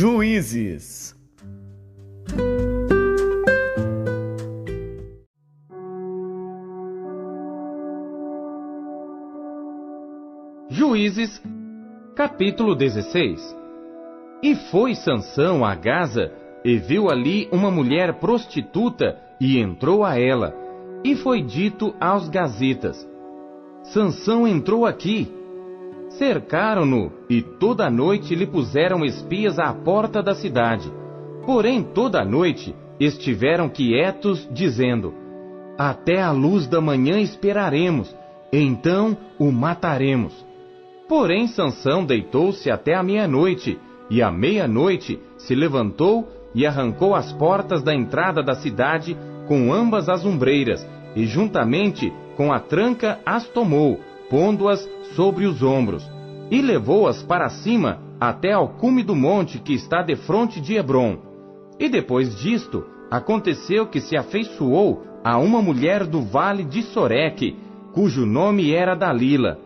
Juízes. Juízes, capítulo 16. E foi Sansão a Gaza, e viu ali uma mulher prostituta, e entrou a ela. E foi dito aos gazitas: Sansão entrou aqui. Cercaram-no, e toda a noite lhe puseram espias à porta da cidade. Porém toda a noite estiveram quietos, dizendo: até a luz da manhã esperaremos, então o mataremos. Porém Sansão deitou-se até a meia-noite, e à meia-noite se levantou e arrancou as portas da entrada da cidade com ambas as ombreiras, e juntamente com a tranca as tomou, pondo-as sobre os ombros, e levou-as para cima até ao cume do monte que está defronte de Hebrom. E depois disto, aconteceu que se afeiçoou a uma mulher do vale de Soreque, cujo nome era Dalila.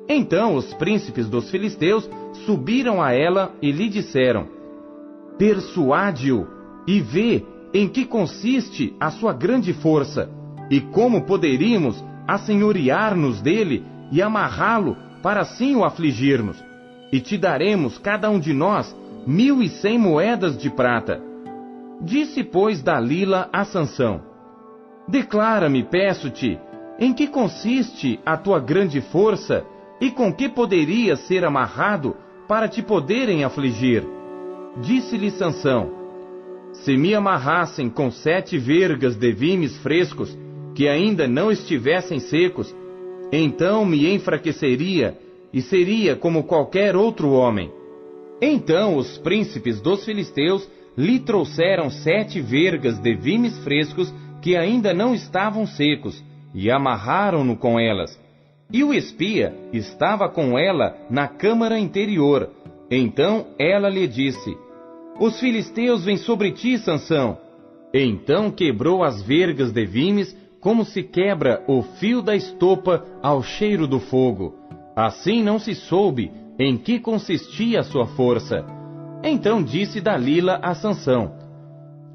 Então os príncipes dos filisteus subiram a ela e lhe disseram: persuade-o e vê em que consiste a sua grande força, e como poderíamos assenhorear-nos dele e amarrá-lo para assim o afligirmos. E te daremos cada um de nós 1.100 moedas de prata. Disse, pois, Dalila a Sansão: declara-me, peço-te, em que consiste a tua grande força, e com que poderia ser amarrado para te poderem afligir? Disse-lhe Sansão: se me amarrassem com 7 vergas de vimes frescos, que ainda não estivessem secos, então me enfraqueceria, e seria como qualquer outro homem. Então os príncipes dos filisteus lhe trouxeram 7 vergas de vimes frescos, que ainda não estavam secos, e amarraram-no com elas. E o espia estava com ela na câmara interior. Então ela lhe disse: os filisteus vêm sobre ti, Sansão. Então quebrou as vergas de vimes, como se quebra o fio da estopa ao cheiro do fogo. Assim não se soube em que consistia a sua força. Então disse Dalila a Sansão: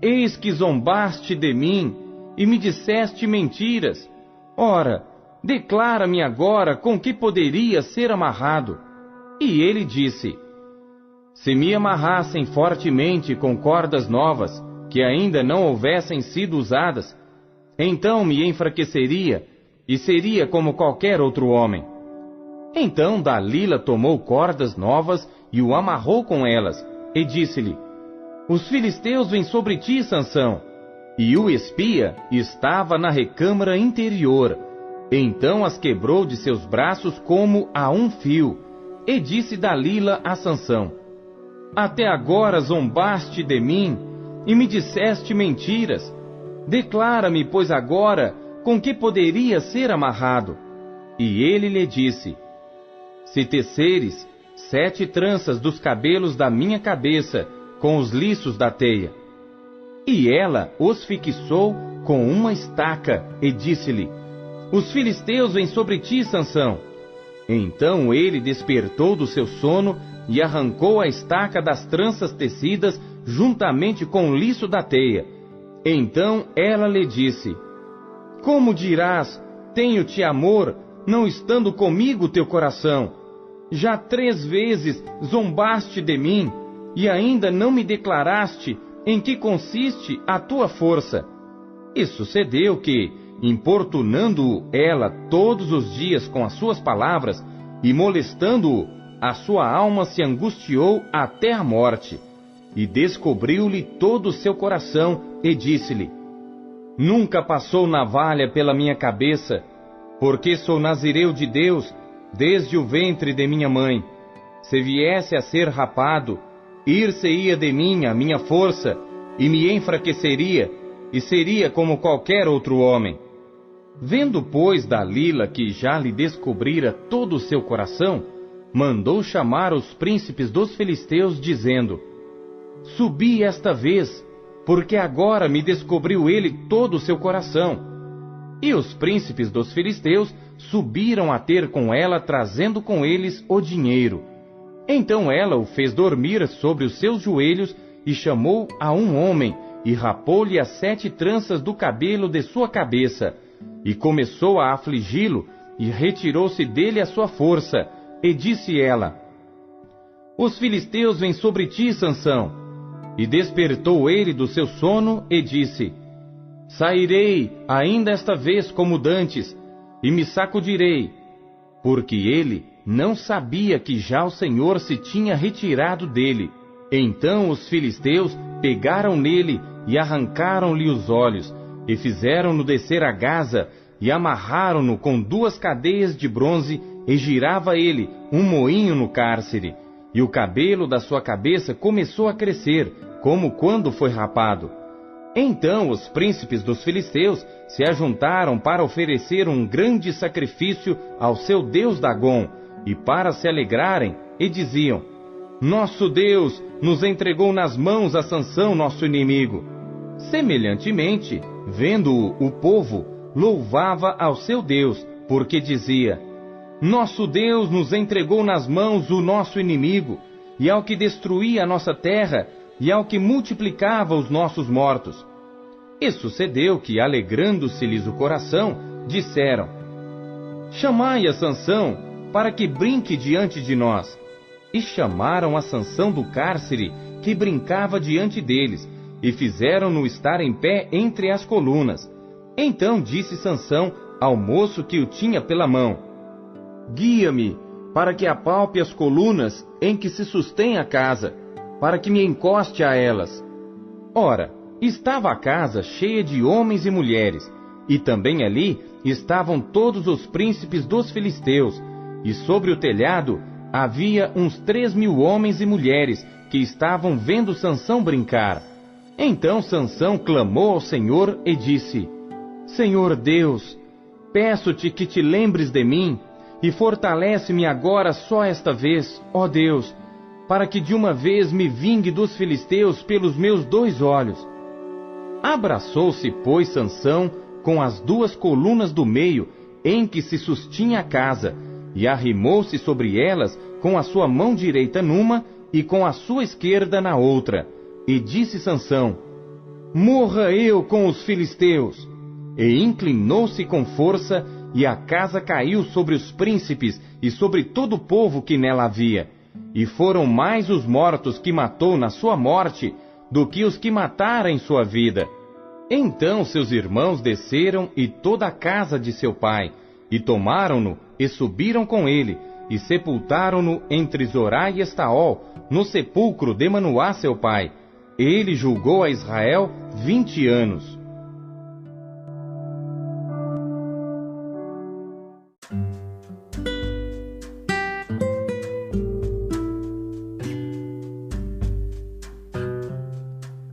eis que zombaste de mim, e me disseste mentiras. Ora, declara-me agora com que poderia ser amarrado. E ele disse: se me amarrassem fortemente com cordas novas, que ainda não houvessem sido usadas, então me enfraqueceria, e seria como qualquer outro homem. Então Dalila tomou cordas novas e o amarrou com elas, e disse-lhe: os filisteus vêm sobre ti, Sansão. E o espia estava na recâmara interior. Então as quebrou de seus braços como a um fio, e disse Dalila a Sansão: até agora zombaste de mim, e me disseste mentiras. Declara-me, pois, agora, com que poderia ser amarrado. E ele lhe disse: se teceres 7 tranças dos cabelos da minha cabeça com os liços da teia. E ela os fixou com uma estaca, e disse-lhe: os filisteus vêm sobre ti, Sansão. Então ele despertou do seu sono, e arrancou a estaca das tranças tecidas, juntamente com o liço da teia. Então ela lhe disse: como dirás, tenho-te amor, não estando comigo teu coração? Já 3 vezes zombaste de mim, e ainda não me declaraste em que consiste a tua força. E sucedeu que, importunando-o ela todos os dias com as suas palavras, e molestando-o, a sua alma se angustiou até a morte. E descobriu-lhe todo o seu coração, e disse-lhe: nunca passou navalha pela minha cabeça, porque sou nazireu de Deus desde o ventre de minha mãe. Se viesse a ser rapado, ir-se-ia de mim a minha força, e me enfraqueceria, e seria como qualquer outro homem. Vendo, pois, Dalila que já lhe descobrira todo o seu coração, mandou chamar os príncipes dos filisteus, dizendo: subi esta vez, porque agora me descobriu ele todo o seu coração. E os príncipes dos filisteus subiram a ter com ela, trazendo com eles o dinheiro. Então ela o fez dormir sobre os seus joelhos e chamou a um homem e rapou-lhe as 7 tranças do cabelo de sua cabeça e começou a afligi-lo e retirou-se dele a sua força e disse ela: Os filisteus vêm sobre ti, Sansão. E despertou ele do seu sono e disse: Sairei ainda esta vez como dantes e me sacudirei, porque ele não sabia que já o Senhor se tinha retirado dele. Então os filisteus pegaram nele e arrancaram-lhe os olhos, e fizeram-no descer a Gaza, e amarraram-no com 2 cadeias de bronze, e girava ele um moinho no cárcere, e o cabelo da sua cabeça começou a crescer, como quando foi rapado. Então os príncipes dos filisteus se ajuntaram para oferecer um grande sacrifício ao seu deus Dagom, e para se alegrarem, e diziam: Nosso Deus nos entregou nas mãos a Sansão, nosso inimigo. Semelhantemente, vendo-o o povo, louvava ao seu Deus, porque dizia: Nosso Deus nos entregou nas mãos o nosso inimigo, e ao que destruía a nossa terra, e ao que multiplicava os nossos mortos. E sucedeu que, alegrando-se-lhes o coração, disseram: Chamai a Sansão, para que brinque diante de nós. E chamaram a Sansão do cárcere, que brincava diante deles, e fizeram-no estar em pé entre as colunas. Então disse Sansão ao moço que o tinha pela mão: Guia-me, para que apalpe as colunas em que se sustém a casa, para que me encoste a elas. Ora, estava a casa cheia de homens e mulheres, e também ali estavam todos os príncipes dos filisteus, e sobre o telhado havia uns 3.000 homens e mulheres que estavam vendo Sansão brincar. Então Sansão clamou ao Senhor e disse: Senhor Deus, peço-te que te lembres de mim, e fortalece-me agora só esta vez, ó Deus, para que de uma vez me vingue dos filisteus pelos meus 2 olhos. Abraçou-se, pois, Sansão com as 2 colunas do meio, em que se sustinha a casa, e arrimou-se sobre elas com a sua mão direita numa e com a sua esquerda na outra. E disse Sansão: Morra eu com os filisteus! E inclinou-se com força, e a casa caiu sobre os príncipes e sobre todo o povo que nela havia. E foram mais os mortos que matou na sua morte do que os que matara em sua vida. Então seus irmãos desceram e toda a casa de seu pai, e tomaram-no e subiram com ele, e sepultaram-no entre Zorá e Estaol, no sepulcro de Manoá seu pai. Ele julgou a Israel 20 anos.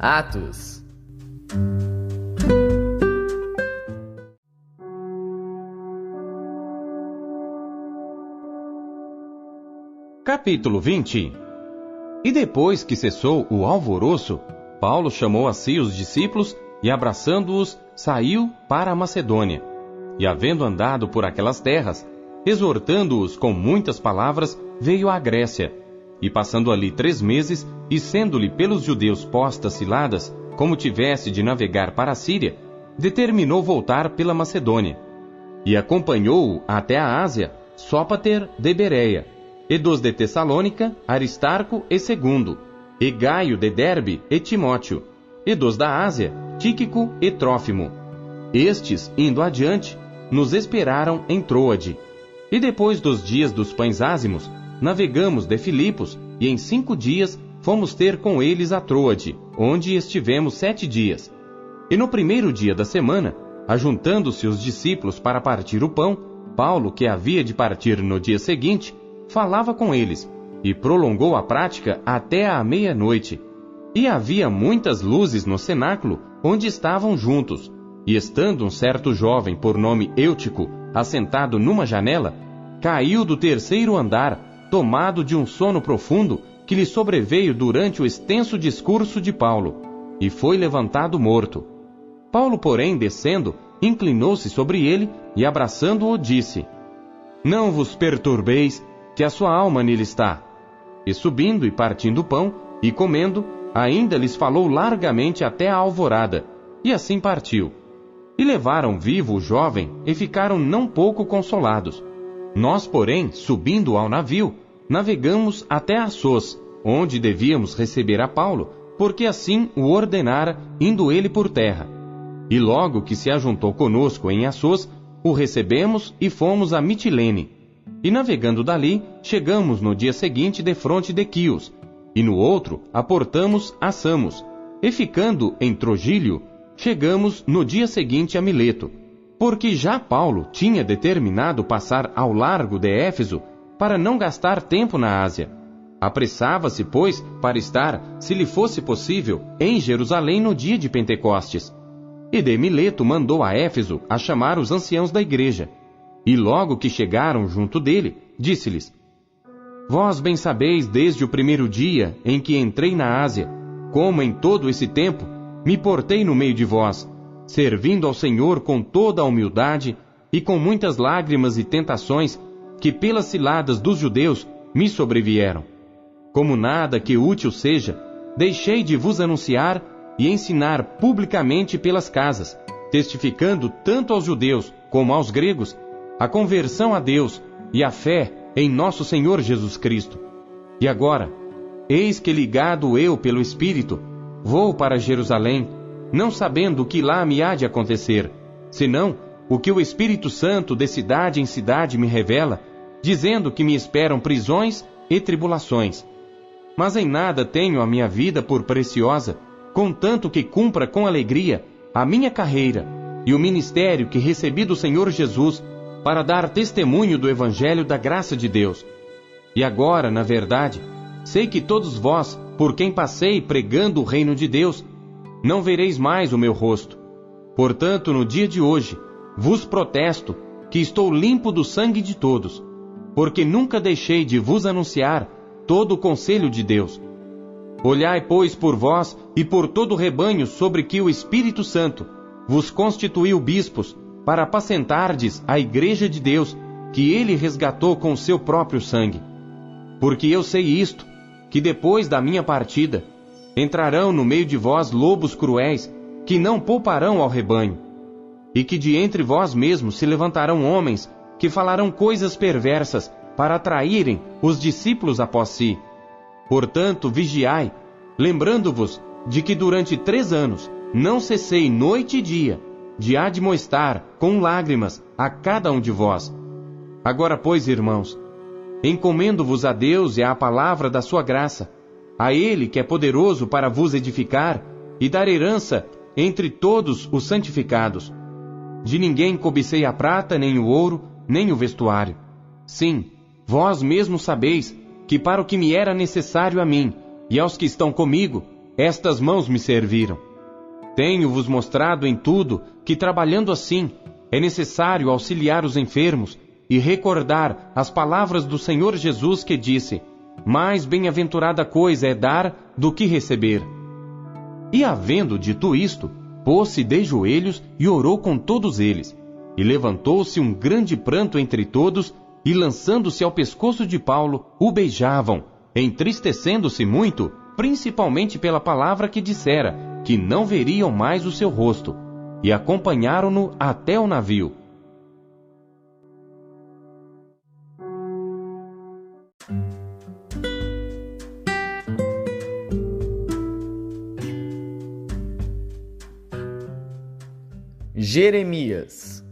Atos. Capítulo 20. E depois que cessou o alvoroço, Paulo chamou a si os discípulos e, abraçando-os, saiu para a Macedônia. E, havendo andado por aquelas terras, exortando-os com muitas palavras, veio à Grécia. E passando ali 3 meses, e sendo-lhe pelos judeus postas ciladas, como tivesse de navegar para a Síria, determinou voltar pela Macedônia. E acompanhou-o até a Ásia, Sópater de Bereia, e dos de Tessalônica, Aristarco e Segundo, e Gaio de Derbe e Timóteo, e dos da Ásia, Tíquico e Trófimo. Estes, indo adiante, nos esperaram em Troade. E depois dos dias dos pães ázimos, navegamos de Filipos, e em 5 dias fomos ter com eles a Troade, onde estivemos 7 dias. E no primeiro dia da semana, ajuntando-se os discípulos para partir o pão, Paulo, que havia de partir no dia seguinte, falava com eles, e prolongou a prática até à meia-noite. E havia muitas luzes no cenáculo, onde estavam juntos. E estando um certo jovem por nome Eutico, assentado numa janela, caiu do 3º andar, tomado de um sono profundo, que lhe sobreveio durante o extenso discurso de Paulo, e foi levantado morto. Paulo, porém, descendo, inclinou-se sobre ele, e abraçando-o, disse: Não vos perturbeis, que a sua alma nele está. E subindo e partindo o pão, e comendo, ainda lhes falou largamente até a alvorada, e assim partiu. E levaram vivo o jovem, e ficaram não pouco consolados. Nós, porém, subindo ao navio, navegamos até Assôs, onde devíamos receber a Paulo, porque assim o ordenara, indo ele por terra. E logo que se ajuntou conosco em Assôs, o recebemos e fomos a Mitilene. E navegando dali, chegamos no dia seguinte defronte de Quios, e no outro aportamos a Samos, e ficando em Trogílio, chegamos no dia seguinte a Mileto, porque já Paulo tinha determinado passar ao largo de Éfeso, para não gastar tempo na Ásia. Apressava-se, pois, para estar, se lhe fosse possível, em Jerusalém no dia de Pentecostes. E de Mileto mandou a Éfeso a chamar os anciãos da igreja. E logo que chegaram junto dele, disse-lhes: Vós bem sabeis desde o primeiro dia em que entrei na Ásia, como em todo esse tempo me portei no meio de vós, servindo ao Senhor com toda a humildade e com muitas lágrimas e tentações que pelas ciladas dos judeus me sobrevieram. Como nada que útil seja, deixei de vos anunciar e ensinar publicamente pelas casas, testificando tanto aos judeus como aos gregos a conversão a Deus e a fé em nosso Senhor Jesus Cristo. E agora, eis que ligado eu pelo Espírito, vou para Jerusalém, não sabendo o que lá me há de acontecer, senão o que o Espírito Santo de cidade em cidade me revela, dizendo que me esperam prisões e tribulações. Mas em nada tenho a minha vida por preciosa, contanto que cumpra com alegria a minha carreira e o ministério que recebi do Senhor Jesus para dar testemunho do Evangelho da graça de Deus. E agora, na verdade, sei que todos vós, por quem passei pregando o reino de Deus, não vereis mais o meu rosto. Portanto, no dia de hoje, vos protesto que estou limpo do sangue de todos, porque nunca deixei de vos anunciar todo o conselho de Deus. Olhai, pois, por vós e por todo o rebanho sobre que o Espírito Santo vos constituiu bispos, para apacentardes a igreja de Deus, que ele resgatou com o seu próprio sangue. Porque eu sei isto, que depois da minha partida, entrarão no meio de vós lobos cruéis, que não pouparão ao rebanho, e que de entre vós mesmos se levantarão homens, que falarão coisas perversas, para atraírem os discípulos após si. Portanto, vigiai, lembrando-vos de que durante 3 anos não cessei noite e dia de admoestar com lágrimas a cada um de vós. Agora, pois, irmãos, encomendo-vos a Deus e à palavra da sua graça, a Ele que é poderoso para vos edificar e dar herança entre todos os santificados. De ninguém cobicei a prata, nem o ouro, nem o vestuário. Sim, vós mesmos sabeis que para o que me era necessário a mim e aos que estão comigo, estas mãos me serviram. Tenho-vos mostrado em tudo que, trabalhando assim, é necessário auxiliar os enfermos e recordar as palavras do Senhor Jesus que disse: mais bem-aventurada coisa é dar do que receber. E havendo dito isto, pôs-se de joelhos e orou com todos eles. E levantou-se um grande pranto entre todos, e lançando-se ao pescoço de Paulo, o beijavam, entristecendo-se muito, principalmente pela palavra que dissera, que não veriam mais o seu rosto, e acompanharam-no até o navio. Jeremias.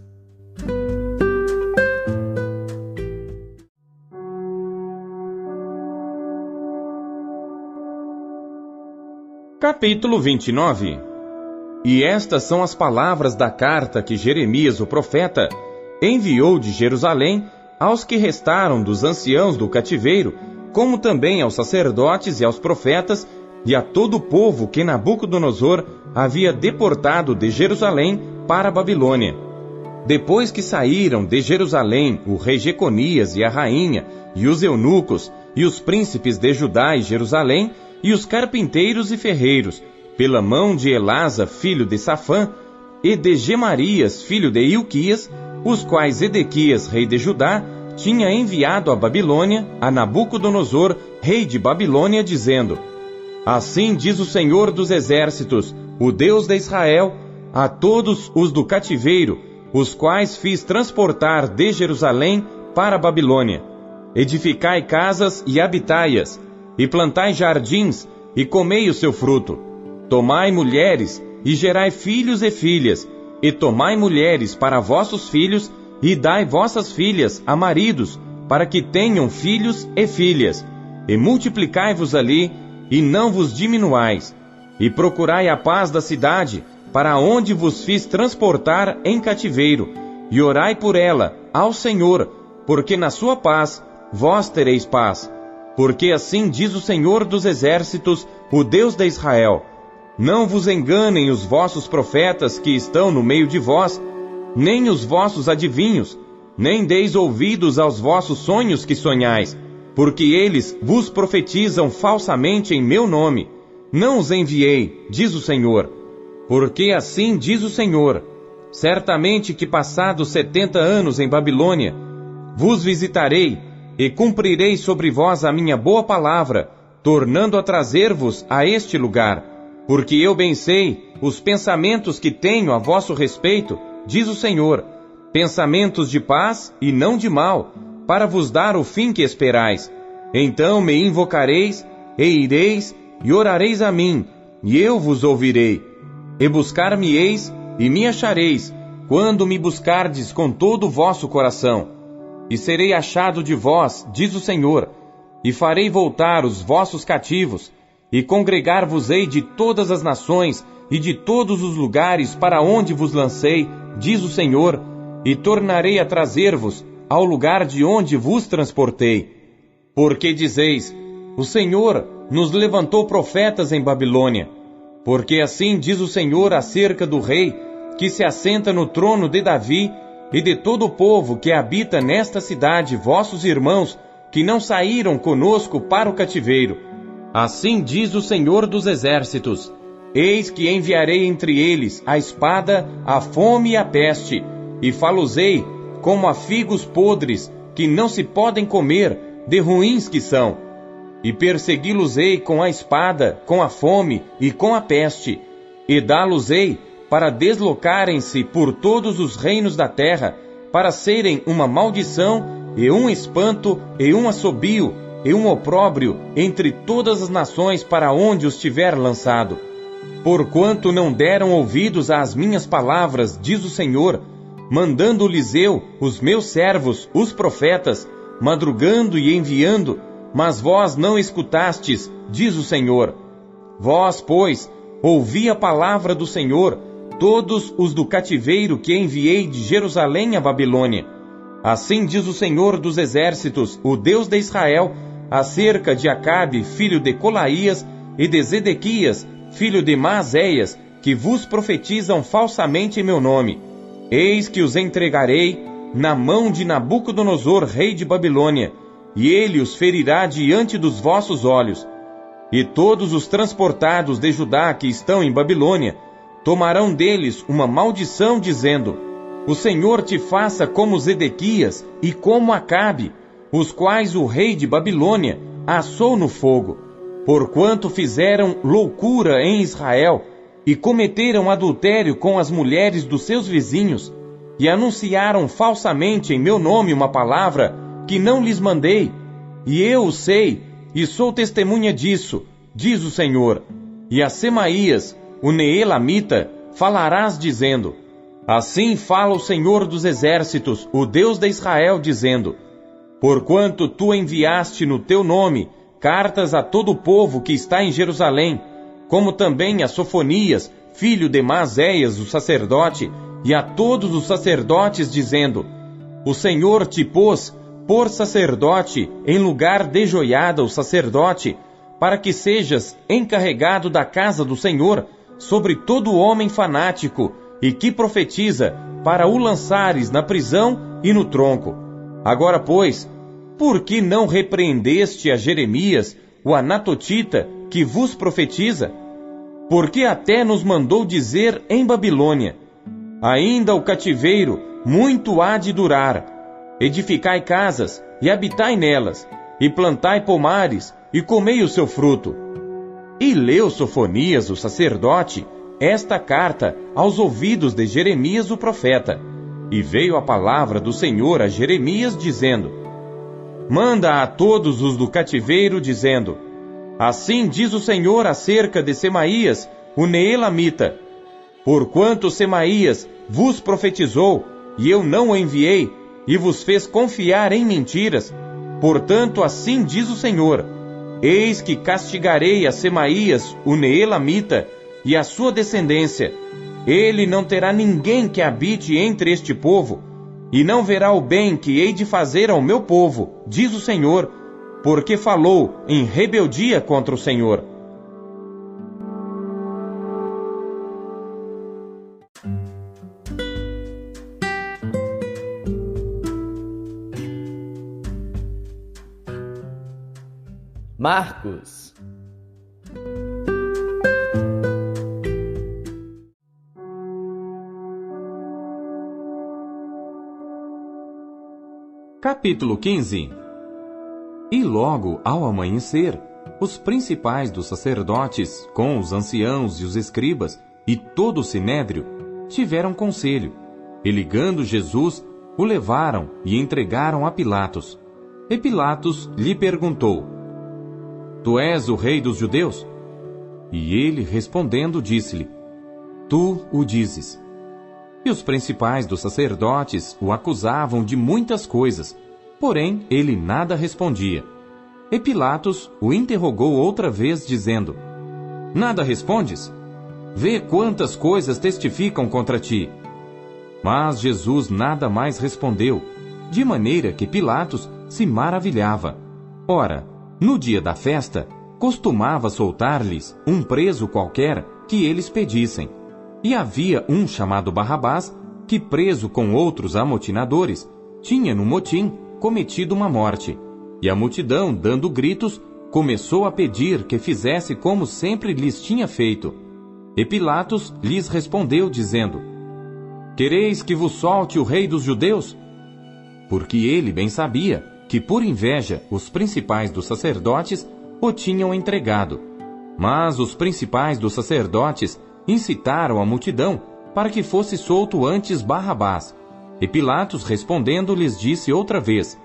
Capítulo 29. E estas são as palavras da carta que Jeremias, o profeta, enviou de Jerusalém aos que restaram dos anciãos do cativeiro, como também aos sacerdotes e aos profetas, e a todo o povo que Nabucodonosor havia deportado de Jerusalém para a Babilônia. Depois que saíram de Jerusalém o rei Jeconias e a rainha, e os eunucos, e os príncipes de Judá e Jerusalém, e os carpinteiros e ferreiros, pela mão de Elasa, filho de Safã, e de Gemarias, filho de Ilquias, os quais Edequias, rei de Judá, tinha enviado à Babilônia, a Nabucodonosor, rei de Babilônia, dizendo: Assim diz o Senhor dos Exércitos, o Deus de Israel, a todos os do cativeiro, os quais fiz transportar de Jerusalém para a Babilônia: Edificai casas e habitai-as, e plantai jardins, e comei o seu fruto. Tomai mulheres, e gerai filhos e filhas, e tomai mulheres para vossos filhos, e dai vossas filhas a maridos, para que tenham filhos e filhas, e multiplicai-vos ali, e não vos diminuais, e procurai a paz da cidade, para onde vos fiz transportar em cativeiro, e orai por ela ao Senhor, porque na sua paz vós tereis paz. Porque assim diz o Senhor dos Exércitos, o Deus de Israel: Não vos enganem os vossos profetas que estão no meio de vós, nem os vossos adivinhos, nem deis ouvidos aos vossos sonhos que sonhais, porque eles vos profetizam falsamente em meu nome. Não os enviei, diz o Senhor. Porque assim diz o Senhor: Certamente que passados 70 anos em Babilônia, vos visitarei, e cumprirei sobre vós a minha boa palavra, tornando a trazer-vos a este lugar. Porque eu bem sei os pensamentos que tenho a vosso respeito, diz o Senhor, pensamentos de paz e não de mal, para vos dar o fim que esperais. Então me invocareis, e ireis, e orareis a mim, e eu vos ouvirei. E buscar-me-eis, e me achareis, quando me buscardes com todo o vosso coração. E serei achado de vós, diz o Senhor, e farei voltar os vossos cativos, e congregar-vos-ei de todas as nações, e de todos os lugares para onde vos lancei, diz o Senhor, e tornarei a trazer-vos ao lugar de onde vos transportei. Porque dizeis: O Senhor nos levantou profetas em Babilônia. Porque assim diz o Senhor acerca do rei, que se assenta no trono de Davi, e de todo o povo que habita nesta cidade, vossos irmãos, que não saíram conosco para o cativeiro. Assim diz o Senhor dos Exércitos: Eis que enviarei entre eles a espada, a fome e a peste, e falo-ei como a figos podres, que não se podem comer, de ruins que são. E persegui-los-ei com a espada, com a fome e com a peste, e dá-los-ei para deslocarem-se por todos os reinos da terra, para serem uma maldição, e um espanto, e um assobio, e um opróbrio entre todas as nações para onde os tiver lançado. Porquanto não deram ouvidos às minhas palavras, diz o Senhor, mandando-lhes eu, os meus servos, os profetas, madrugando e enviando, mas vós não escutastes, diz o Senhor. Vós, pois, ouvi a palavra do Senhor, todos os do cativeiro que enviei de Jerusalém à Babilônia. Assim diz o Senhor dos Exércitos, o Deus de Israel, acerca de Acabe, filho de Colaías, e de Zedequias, filho de Maazéias, que vos profetizam falsamente em meu nome. Eis que os entregarei na mão de Nabucodonosor, rei de Babilônia, e ele os ferirá diante dos vossos olhos. E todos os transportados de Judá que estão em Babilônia tomarão deles uma maldição, dizendo: O Senhor te faça como Zedequias e como Acabe, os quais o rei de Babilônia assou no fogo, porquanto fizeram loucura em Israel, e cometeram adultério com as mulheres dos seus vizinhos, e anunciaram falsamente em meu nome uma palavra que não lhes mandei, e eu o sei, e sou testemunha disso, diz o Senhor. E a Semaías, o Neelamita, falarás dizendo: Assim fala o Senhor dos Exércitos, o Deus de Israel, dizendo: Porquanto tu enviaste no teu nome cartas a todo o povo que está em Jerusalém, como também a Sofonias, filho de Maazéias, o sacerdote, e a todos os sacerdotes, dizendo: O Senhor te pôs por sacerdote em lugar de Joiada, o sacerdote, para que sejas encarregado da casa do Senhor sobre todo homem fanático e que profetiza, para o lançares na prisão e no tronco. Agora, pois, por que não repreendeste a Jeremias, o anatotita, que vos profetiza? Porque até nos mandou dizer em Babilônia: Ainda o cativeiro muito há de durar. Edificai casas, e habitai nelas, e plantai pomares, e comei o seu fruto. E leu Sofonias, o sacerdote, esta carta aos ouvidos de Jeremias, o profeta. E veio a palavra do Senhor a Jeremias, dizendo: Manda a todos os do cativeiro, dizendo: Assim diz o Senhor acerca de Semaías, o Neelamita: Porquanto Semaías vos profetizou, e eu não o enviei, e vos fez confiar em mentiras, portanto assim diz o Senhor: Eis que castigarei a Semaías, o Neelamita, e a sua descendência. Ele não terá ninguém que habite entre este povo, e não verá o bem que hei de fazer ao meu povo, diz o Senhor, porque falou em rebeldia contra o Senhor. Marcos. Capítulo 15. E logo ao amanhecer, os principais dos sacerdotes, com os anciãos e os escribas, e todo o sinédrio, tiveram conselho, e ligando Jesus, o levaram e entregaram a Pilatos. E Pilatos lhe perguntou: Tu és o rei dos judeus? E ele, respondendo, disse-lhe: Tu o dizes. E os principais dos sacerdotes o acusavam de muitas coisas, porém ele nada respondia. E Pilatos o interrogou outra vez, dizendo: Nada respondes? Vê quantas coisas testificam contra ti. Mas Jesus nada mais respondeu, de maneira que Pilatos se maravilhava. Ora, no dia da festa, costumava soltar-lhes um preso qualquer que eles pedissem. E havia um chamado Barrabás, que preso com outros amotinadores, tinha no motim cometido uma morte. E a multidão, dando gritos, começou a pedir que fizesse como sempre lhes tinha feito. E Pilatos lhes respondeu, dizendo: Quereis que vos solte o rei dos judeus? Porque ele bem sabia que por inveja os principais dos sacerdotes o tinham entregado. Mas os principais dos sacerdotes incitaram a multidão para que fosse solto antes Barrabás. E Pilatos, respondendo, lhes disse outra vez: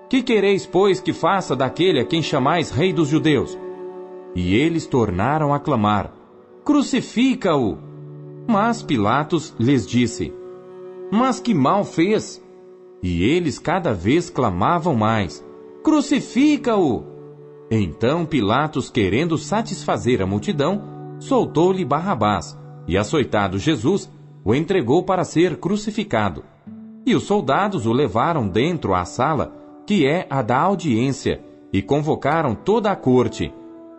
Que quereis, pois, que faça daquele a quem chamais rei dos judeus? E eles tornaram a clamar: Crucifica-o! Mas Pilatos lhes disse: Mas que mal fez? E eles cada vez clamavam mais: Crucifica-o! Então Pilatos, querendo satisfazer a multidão, soltou-lhe Barrabás, e açoitado Jesus, o entregou para ser crucificado. E os soldados o levaram dentro à sala, que é a da audiência, e convocaram toda a corte,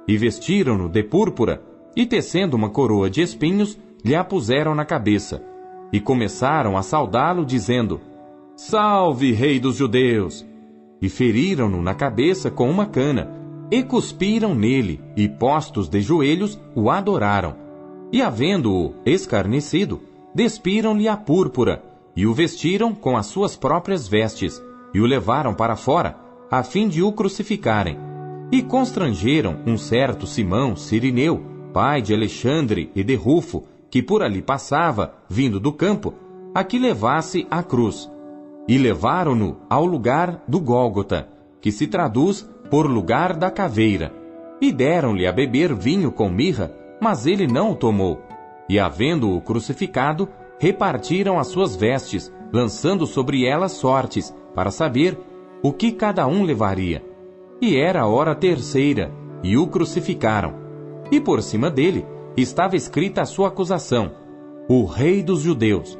e vestiram-no de púrpura, e tecendo uma coroa de espinhos, lhe a puseram na cabeça, e começaram a saudá-lo, dizendo: Salve, rei dos judeus! E feriram-no na cabeça com uma cana, e cuspiram nele, e postos de joelhos, o adoraram. E havendo-o escarnecido, despiram-lhe a púrpura, e o vestiram com as suas próprias vestes, e o levaram para fora, a fim de o crucificarem. E constrangeram um certo Simão Cirineu, pai de Alexandre e de Rufo, que por ali passava, vindo do campo, a que levasse a cruz. E levaram-no ao lugar do Gólgota, que se traduz por lugar da caveira. E deram-lhe a beber vinho com mirra, mas ele não o tomou. E havendo-o crucificado, repartiram as suas vestes, lançando sobre elas sortes, para saber o que cada um levaria. E era a hora terceira, e o crucificaram. E por cima dele estava escrita a sua acusação: O Rei dos Judeus.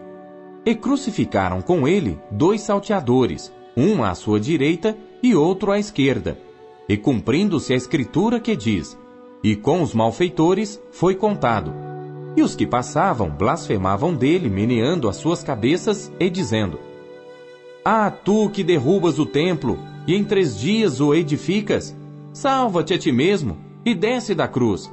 E crucificaram com ele 2 salteadores, um à sua direita e outro à esquerda. E cumprindo-se a escritura que diz: E com os malfeitores foi contado. E os que passavam blasfemavam dele, meneando as suas cabeças e dizendo: Ah, tu que derrubas o templo, e em 3 dias o edificas, salva-te a ti mesmo, e desce da cruz.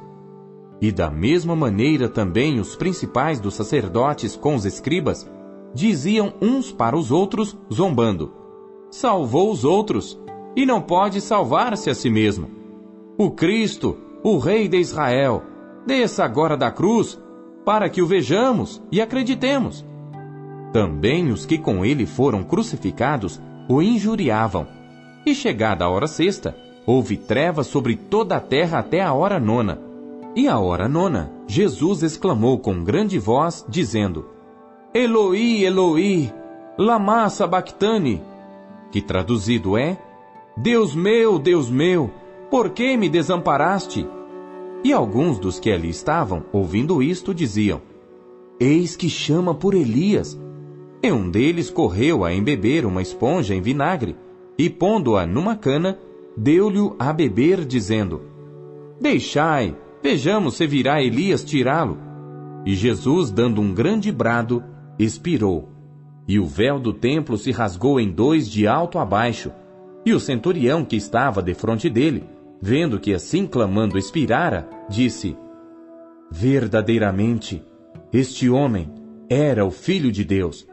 E da mesma maneira também os principais dos sacerdotes com os escribas diziam uns para os outros, zombando: Salvou os outros, e não pode salvar-se a si mesmo. o Cristo, o Rei de Israel, desça agora da cruz, para que o vejamos e acreditemos. Também os que com ele foram crucificados o injuriavam. E chegada a hora sexta, houve trevas sobre toda a terra até a hora nona. E à hora nona, Jesus exclamou com grande voz, dizendo: Eloi, Eloi, lama sabachthani, que traduzido é: Deus meu, por que me desamparaste? E alguns dos que ali estavam, ouvindo isto, diziam: Eis que chama por Elias. E um deles correu a embeber uma esponja em vinagre, e pondo-a numa cana, deu-lhe a beber, dizendo: Deixai, vejamos se virá Elias tirá-lo. E Jesus, dando um grande brado, expirou. E o véu do templo se rasgou em dois de alto a baixo. E o centurião que estava defronte dele, vendo que assim clamando expirara, disse: Verdadeiramente, este homem era o Filho de Deus.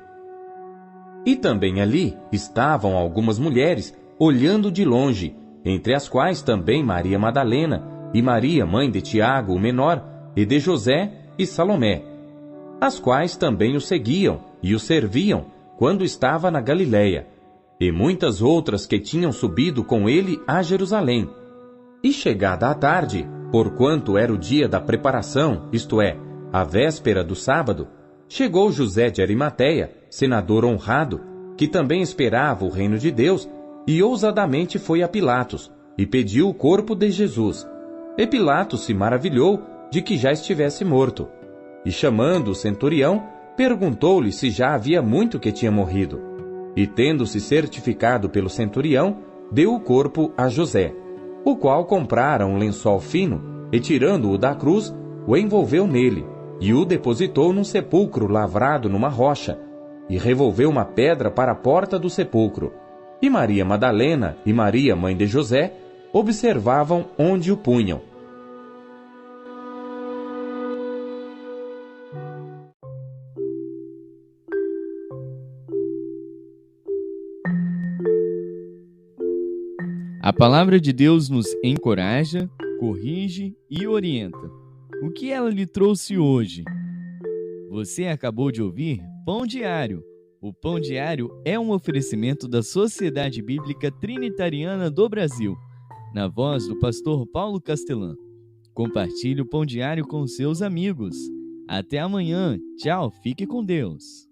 E também ali estavam algumas mulheres, olhando de longe, entre as quais também Maria Madalena, e Maria, mãe de Tiago, o menor, e de José e Salomé, as quais também o seguiam e o serviam, quando estava na Galiléia, e muitas outras que tinham subido com ele a Jerusalém. E chegada a tarde, porquanto era o dia da preparação, isto é, a véspera do sábado, chegou José de Arimateia, senador honrado, que também esperava o reino de Deus, e ousadamente foi a Pilatos, e pediu o corpo de Jesus. E Pilatos se maravilhou de que já estivesse morto. E chamando o centurião, perguntou-lhe se já havia muito que tinha morrido. E tendo-se certificado pelo centurião, deu o corpo a José, o qual comprara um lençol fino, e tirando-o da cruz, o envolveu nele, e o depositou num sepulcro lavrado numa rocha, e revolveu uma pedra para a porta do sepulcro. E Maria Madalena e Maria, mãe de José, observavam onde o punham. A palavra de Deus nos encoraja, corrige e orienta. O que ela lhe trouxe hoje? Você acabou de ouvir Pão Diário. O Pão Diário é um oferecimento da Sociedade Bíblica Trinitariana do Brasil, na voz do pastor Paulo Castelã. Compartilhe o Pão Diário com seus amigos. Até amanhã. Tchau, fique com Deus.